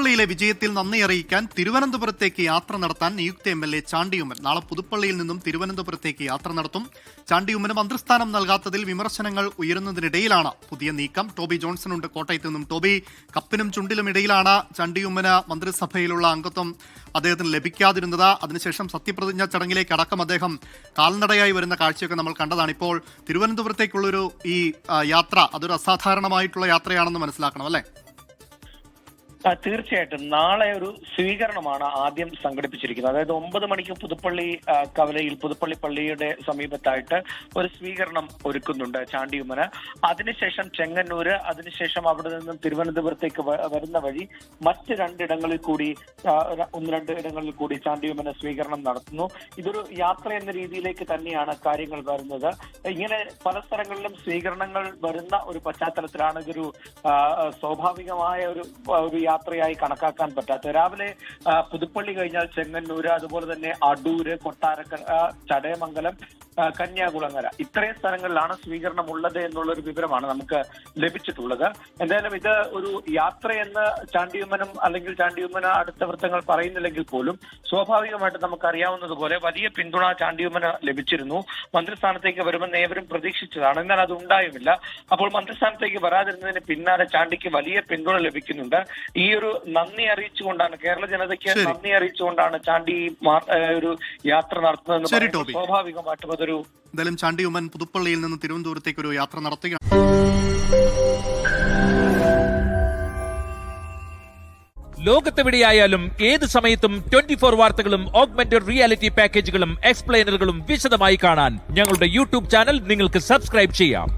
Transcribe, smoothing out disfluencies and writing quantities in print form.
പുതുപ്പള്ളിയിലെ വിജയത്തിൽ നന്ദി അറിയിക്കാൻ തിരുവനന്തപുരത്തേക്ക് യാത്ര നടത്താൻ നിയുക്ത MLA ചാണ്ടി ഉമ്മൻ നാളെ പുതുപ്പള്ളിയിൽ നിന്നും തിരുവനന്തപുരത്തേക്ക് യാത്ര നടത്തും. ചാണ്ടി ഉമ്മന് മന്ത്രിസ്ഥാനം നൽകാത്തതിൽ വിമർശനങ്ങൾ ഉയരുന്നതിനിടയിലാണ് പുതിയ നീക്കം. ടോബി ജോൺസൺ ഉണ്ട് കോട്ടയത്ത് നിന്നും. ടോബി, കപ്പിനും ചുണ്ടിലും ഇടയിലാണ് ചാണ്ടി ഉമ്മന് മന്ത്രിസഭയിലുള്ള അംഗത്വം അദ്ദേഹത്തിന് ലഭിക്കാതിരുന്നത്. അതിനുശേഷം സത്യപ്രതിജ്ഞാ ചടങ്ങിലേക്ക് അടക്കം അദ്ദേഹം കാൽനടയായി വരുന്ന കാഴ്ചയൊക്കെ നമ്മൾ കണ്ടതാണ്. ഇപ്പോൾ തിരുവനന്തപുരത്തേക്കുള്ളൊരു ഈ യാത്ര അതൊരു അസാധാരണമായിട്ടുള്ള യാത്രയാണെന്ന് മനസ്സിലാക്കണം, അല്ലേ? തീർച്ചയായിട്ടും നാളെ ഒരു സ്വീകരണമാണ് ആദ്യം സംഘടിപ്പിച്ചിരിക്കുന്നത്. അതായത് 9 മണിക്ക് പുതുപ്പള്ളി കവലയിൽ പുതുപ്പള്ളി പള്ളിയുടെ സമീപത്തായിട്ട് ഒരു സ്വീകരണം ഒരുക്കുന്നുണ്ട് ചാണ്ടി ഉമ്മന്. അതിനുശേഷം ചെങ്ങന്നൂര്, അതിനുശേഷം അവിടെ നിന്നും തിരുവനന്തപുരത്തേക്ക് വരുന്ന വഴി മറ്റ് രണ്ടിടങ്ങളിൽ കൂടി ചാണ്ടി ഉമ്മന് സ്വീകരണം നടത്തുന്നു. ഇതൊരു യാത്ര എന്ന രീതിയിലേക്ക് തന്നെയാണ് കാര്യങ്ങൾ വരുന്നത്. ഇങ്ങനെ പല സ്ഥലങ്ങളിലും സ്വീകരണങ്ങൾ വരുന്ന ഒരു പശ്ചാത്തലത്തിലാണ് ഇതൊരു സ്വാഭാവികമായ ഒരു യാത്രയായി കണക്കാക്കാൻ പറ്റാത്ത. രാവിലെ പുതുപ്പള്ളി കഴിഞ്ഞാൽ ചെങ്ങന്നൂര്, അതുപോലെ തന്നെ അടൂര്, കൊട്ടാരക്കര, ചടയമംഗലം, കന്യാകുളങ്ങര ഇത്രയും സ്ഥലങ്ങളിലാണ് സ്വീകരണം ഉള്ളത് എന്നുള്ളൊരു വിവരമാണ് നമുക്ക് ലഭിച്ചിട്ടുള്ളത്. എന്തായാലും ഇത് ഒരു യാത്രയെന്ന് ചാണ്ടിയുമ്മനും അല്ലെങ്കിൽ ചാണ്ടിയുമ്മന് അടുത്ത വൃത്തങ്ങൾ പറയുന്നില്ലെങ്കിൽ പോലും സ്വാഭാവികമായിട്ട് നമുക്കറിയാവുന്നതുപോലെ വലിയ പിന്തുണ ചാണ്ടിയുമ്മന് ലഭിച്ചിരുന്നു. മന്ത്രിസ്ഥാനത്തേക്ക് വരുമെന്ന് ഏവരും പ്രതീക്ഷിച്ചതാണ്. എന്നാൽ അത് ഉണ്ടായുമില്ല. അപ്പോൾ മന്ത്രിസ്ഥാനത്തേക്ക് വരാതിരുന്നതിന് പിന്നാലെ ചാണ്ടിക്ക് വലിയ പിന്തുണ ലഭിക്കുന്നുണ്ട്. ഈ ഒരു നന്ദി അറിയിച്ചുകൊണ്ടാണ്, കേരള ജനതയ്ക്ക് നന്ദി അറിയിച്ചുകൊണ്ടാണ് ചാണ്ടി ഒരു യാത്ര നടത്തുന്നതെന്ന് സ്വാഭാവികമായിട്ടും അതൊരു എന്തായാലും ചാണ്ടി ഉമ്മൻ പുതുപ്പള്ളിയിൽ നിന്ന് തിരുവനന്തപുരത്തേക്ക് ഒരു യാത്ര നടത്തുകയാണ്. ലോകത്തെവിടെയായാലും ഏത് സമയത്തും 24 വാർത്തകളും ഓഗ്മെന്റഡ് റിയാലിറ്റി പാക്കേജുകളും എക്സ്പ്ലെയിനറുകളും വിശദമായി കാണാൻ ഞങ്ങളുടെ യൂട്യൂബ് ചാനൽ നിങ്ങൾക്ക് സബ്സ്ക്രൈബ് ചെയ്യാം.